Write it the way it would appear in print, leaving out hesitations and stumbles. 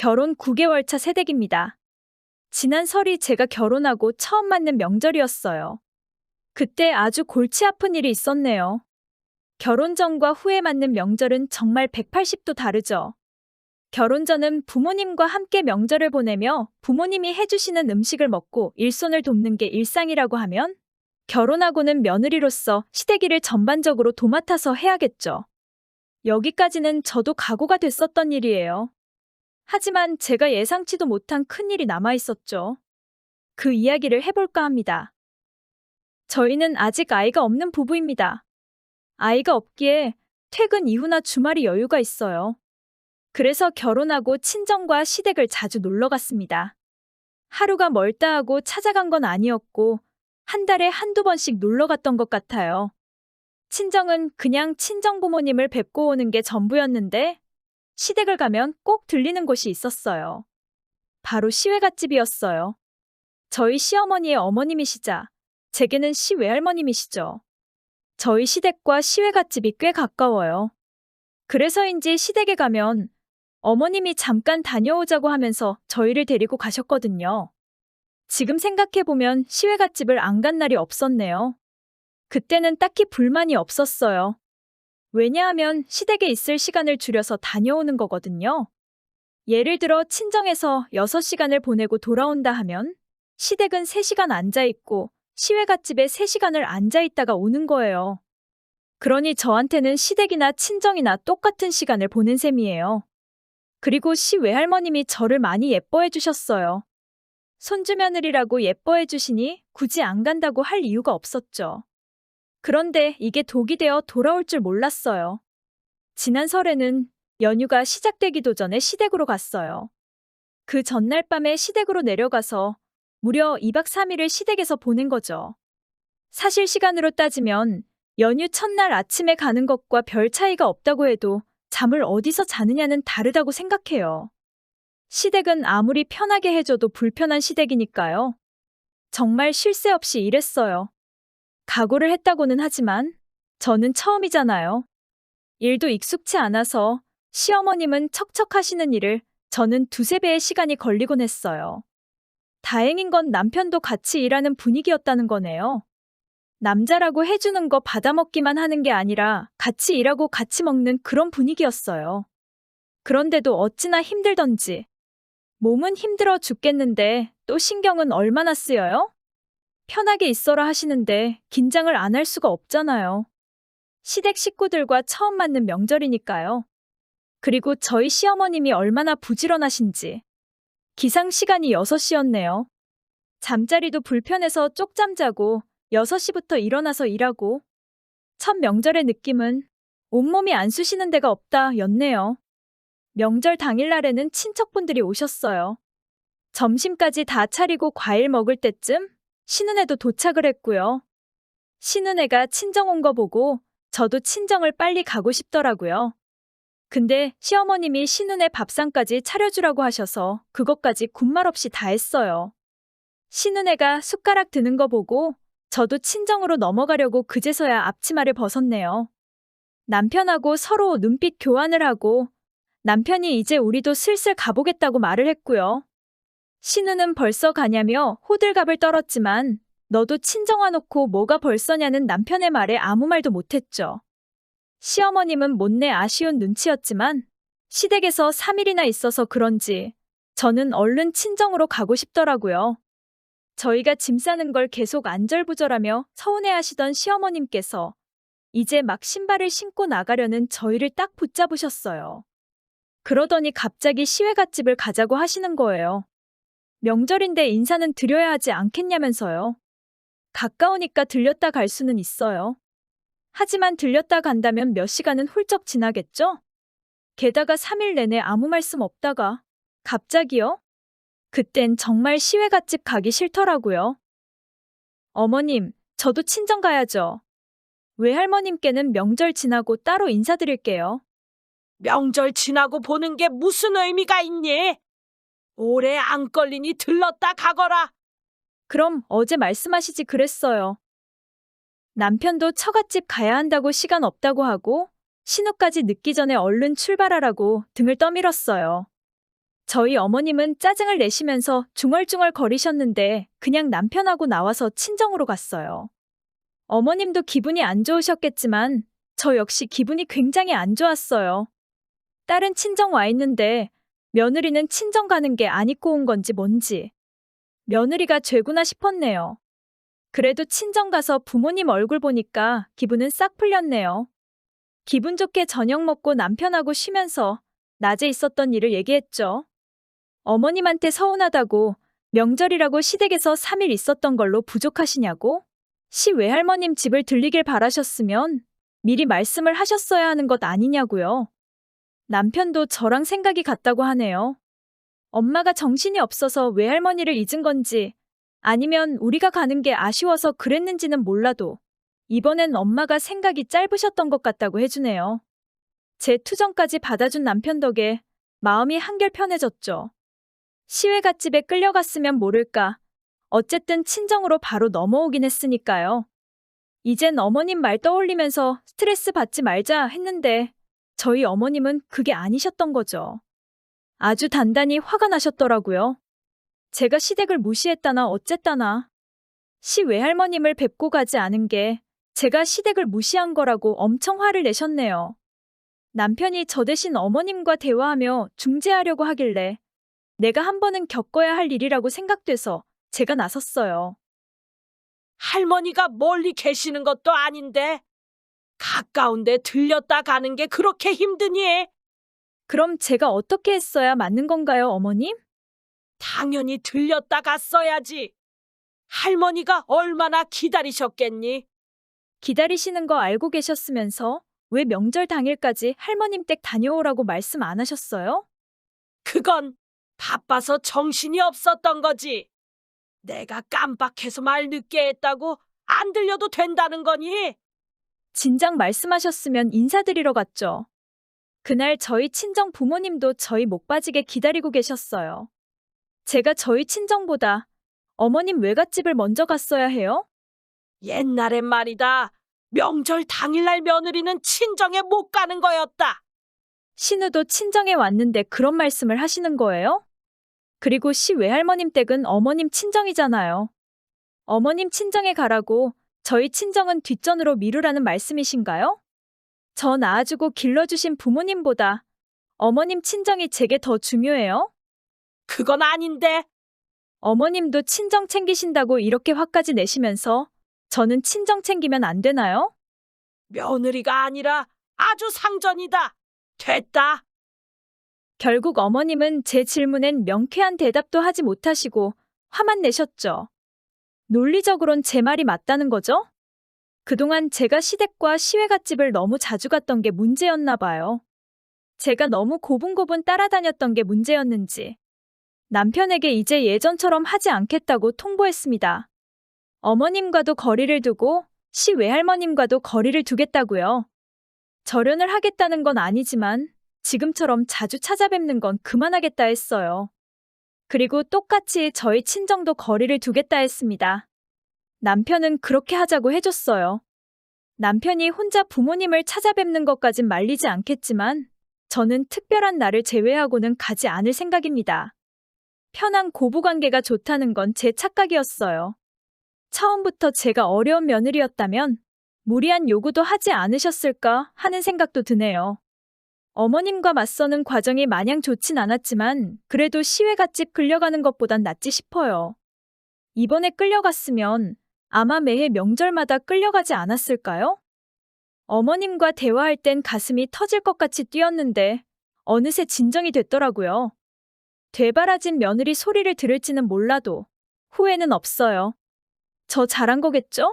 결혼 9개월 차 새댁입니다. 지난 설이 제가 결혼하고 처음 맞는 명절이었어요. 그때 아주 골치 아픈 일이 있었네요. 결혼 전과 후에 맞는 명절은 정말 180도 다르죠. 결혼 전은 부모님과 함께 명절을 보내며 부모님이 해주시는 음식을 먹고 일손을 돕는 게 일상이라고 하면, 결혼하고는 며느리로서 시댁일을 전반적으로 도맡아서 해야겠죠. 여기까지는 저도 각오가 됐었던 일이에요. 하지만 제가 예상치도 못한 큰일이 남아 있었죠. 그 이야기를 해볼까 합니다. 저희는 아직 아이가 없는 부부입니다. 아이가 없기에 퇴근 이후나 주말이 여유가 있어요. 그래서 결혼하고 친정과 시댁을 자주 놀러 갔습니다. 하루가 멀다 하고 찾아간 건 아니었고, 한 달에 한두 번씩 놀러 갔던 것 같아요. 친정은 그냥 친정 부모님을 뵙고 오는 게 전부였는데, 시댁을 가면 꼭 들리는 곳이 있었어요. 바로 시외갓집이었어요. 저희 시어머니의 어머님이시자 제게는 시외할머님이시죠. 저희 시댁과 시외갓집이 꽤 가까워요. 그래서인지 시댁에 가면 어머님이 잠깐 다녀오자고 하면서 저희를 데리고 가셨거든요. 지금 생각해보면 시외갓집을 안 간 날이 없었네요. 그때는 딱히 불만이 없었어요. 왜냐하면 시댁에 있을 시간을 줄여서 다녀오는 거거든요. 예를 들어 친정에서 6시간을 보내고 돌아온다 하면 시댁은 3시간 앉아있고 시외갓집에 3시간을 앉아있다가 오는 거예요. 그러니 저한테는 시댁이나 친정이나 똑같은 시간을 보낸 셈이에요. 그리고 시외할머님이 저를 많이 예뻐해 주셨어요. 손주며느리라고 예뻐해 주시니 굳이 안 간다고 할 이유가 없었죠. 그런데 이게 독이 되어 돌아올 줄 몰랐어요. 지난 설에는 연휴가 시작되기도 전에 시댁으로 갔어요. 그 전날 밤에 시댁으로 내려가서 무려 2박 3일을 시댁에서 보낸 거죠. 사실 시간으로 따지면 연휴 첫날 아침에 가는 것과 별 차이가 없다고 해도 잠을 어디서 자느냐는 다르다고 생각해요. 시댁은 아무리 편하게 해줘도 불편한 시댁이니까요. 정말 쉴 새 없이 일했어요. 각오를 했다고는 하지만 저는 처음이잖아요. 일도 익숙치 않아서 시어머님은 척척 하시는 일을 저는 두세 배의 시간이 걸리곤 했어요. 다행인 건 남편도 같이 일하는 분위기였다는 거네요. 남자라고 해주는 거 받아먹기만 하는 게 아니라 같이 일하고 같이 먹는 그런 분위기였어요. 그런데도 어찌나 힘들던지. 몸은 힘들어 죽겠는데 또 신경은 얼마나 쓰여요? 편하게 있어라 하시는데 긴장을 안 할 수가 없잖아요. 시댁 식구들과 처음 맞는 명절이니까요. 그리고 저희 시어머님이 얼마나 부지런하신지. 기상 시간이 6시였네요. 잠자리도 불편해서 쪽잠 자고 6시부터 일어나서 일하고. 첫 명절의 느낌은 온몸이 안 쑤시는 데가 없다 였네요. 명절 당일날에는 친척분들이 오셨어요. 점심까지 다 차리고 과일 먹을 때쯤 신은혜도 도착을 했고요. 신은혜가 친정 온 거 보고 저도 친정을 빨리 가고 싶더라고요. 근데 시어머님이 신은혜 밥상까지 차려주라고 하셔서 그것까지 군말 없이 다 했어요. 신은혜가 숟가락 드는 거 보고 저도 친정으로 넘어가려고 그제서야 앞치마를 벗었네요. 남편하고 서로 눈빛 교환을 하고 남편이 이제 우리도 슬슬 가보겠다고 말을 했고요. 신우는 벌써 가냐며 호들갑을 떨었지만 너도 친정 와놓고 뭐가 벌써냐는 남편의 말에 아무 말도 못했죠. 시어머님은 못내 아쉬운 눈치였지만 시댁에서 3일이나 있어서 그런지 저는 얼른 친정으로 가고 싶더라고요. 저희가 짐 싸는 걸 계속 안절부절하며 서운해하시던 시어머님께서 이제 막 신발을 신고 나가려는 저희를 딱 붙잡으셨어요. 그러더니 갑자기 시외갓집을 가자고 하시는 거예요. 명절인데 인사는 드려야 하지 않겠냐면서요. 가까우니까 들렸다 갈 수는 있어요. 하지만 들렸다 간다면 몇 시간은 훌쩍 지나겠죠? 게다가 3일 내내 아무 말씀 없다가 갑자기요? 그땐 정말 시외갓집 가기 싫더라고요. 어머님, 저도 친정 가야죠. 외할머님께는 명절 지나고 따로 인사드릴게요. 명절 지나고 보는 게 무슨 의미가 있니? 오래 안 걸리니 들렀다 가거라. 그럼 어제 말씀하시지 그랬어요. 남편도 처갓집 가야 한다고 시간 없다고 하고 신우까지 늦기 전에 얼른 출발하라고 등을 떠밀었어요. 저희 어머님은 짜증을 내시면서 중얼중얼 거리셨는데 그냥 남편하고 나와서 친정으로 갔어요. 어머님도 기분이 안 좋으셨겠지만 저 역시 기분이 굉장히 안 좋았어요. 딸은 친정 와 있는데 며느리는 친정 가는 게 안 입고 온 건지 뭔지. 며느리가 죄구나 싶었네요. 그래도 친정 가서 부모님 얼굴 보니까 기분은 싹 풀렸네요. 기분 좋게 저녁 먹고 남편하고 쉬면서 낮에 있었던 일을 얘기했죠. 어머님한테 서운하다고 명절이라고 시댁에서 3일 있었던 걸로 부족하시냐고? 시 외할머님 집을 들리길 바라셨으면 미리 말씀을 하셨어야 하는 것 아니냐고요. 남편도 저랑 생각이 같다고 하네요. 엄마가 정신이 없어서 외할머니를 잊은 건지 아니면 우리가 가는 게 아쉬워서 그랬는지는 몰라도 이번엔 엄마가 생각이 짧으셨던 것 같다고 해주네요. 제 투정까지 받아준 남편 덕에 마음이 한결 편해졌죠. 시외갓집에 끌려갔으면 모를까. 어쨌든 친정으로 바로 넘어오긴 했으니까요. 이젠 어머님 말 떠올리면서 스트레스 받지 말자 했는데 저희 어머님은 그게 아니셨던 거죠. 아주 단단히 화가 나셨더라고요. 제가 시댁을 무시했다나 어쨌다나. 시 외할머님을 뵙고 가지 않은 게 제가 시댁을 무시한 거라고 엄청 화를 내셨네요. 남편이 저 대신 어머님과 대화하며 중재하려고 하길래 내가 한 번은 겪어야 할 일이라고 생각돼서 제가 나섰어요. 할머니가 멀리 계시는 것도 아닌데 가까운데 들렸다 가는 게 그렇게 힘드니? 그럼 제가 어떻게 했어야 맞는 건가요, 어머님? 당연히 들렸다 갔어야지. 할머니가 얼마나 기다리셨겠니? 기다리시는 거 알고 계셨으면서 왜 명절 당일까지 할머님 댁 다녀오라고 말씀 안 하셨어요? 그건 바빠서 정신이 없었던 거지. 내가 깜빡해서 말 늦게 했다고 안 들려도 된다는 거니? 진작 말씀하셨으면 인사드리러 갔죠. 그날 저희 친정 부모님도 저희 목 빠지게 기다리고 계셨어요. 제가 저희 친정보다 어머님 외갓집을 먼저 갔어야 해요? 옛날엔 말이다. 명절 당일날 며느리는 친정에 못 가는 거였다. 신우도 친정에 왔는데 그런 말씀을 하시는 거예요? 그리고 시 외할머님 댁은 어머님 친정이잖아요. 어머님 친정에 가라고 저희 친정은 뒷전으로 미루라는 말씀이신가요? 저 낳아주고 길러주신 부모님보다 어머님 친정이 제게 더 중요해요? 그건 아닌데. 어머님도 친정 챙기신다고 이렇게 화까지 내시면서 저는 친정 챙기면 안 되나요? 며느리가 아니라 아주 상전이다. 됐다. 결국 어머님은 제 질문엔 명쾌한 대답도 하지 못하시고 화만 내셨죠. 논리적으론 제 말이 맞다는 거죠? 그동안 제가 시댁과 시외갓집을 너무 자주 갔던 게 문제였나 봐요. 제가 너무 고분고분 따라다녔던 게 문제였는지. 남편에게 이제 예전처럼 하지 않겠다고 통보했습니다. 어머님과도 거리를 두고 시 외할머님과도 거리를 두겠다고요. 절연을 하겠다는 건 아니지만 지금처럼 자주 찾아뵙는 건 그만하겠다 했어요. 그리고 똑같이 저희 친정도 거리를 두겠다 했습니다. 남편은 그렇게 하자고 해줬어요. 남편이 혼자 부모님을 찾아뵙는 것까진 말리지 않겠지만 저는 특별한 날을 제외하고는 가지 않을 생각입니다. 편한 고부관계가 좋다는 건 제 착각이었어요. 처음부터 제가 어려운 며느리였다면 무리한 요구도 하지 않으셨을까 하는 생각도 드네요. 어머님과 맞서는 과정이 마냥 좋진 않았지만 그래도 시외갓집 끌려가는 것보단 낫지 싶어요. 이번에 끌려갔으면 아마 매해 명절마다 끌려가지 않았을까요? 어머님과 대화할 땐 가슴이 터질 것 같이 뛰었는데 어느새 진정이 됐더라고요. 되바라진 며느리 소리를 들을지는 몰라도 후회는 없어요. 저 잘한 거겠죠?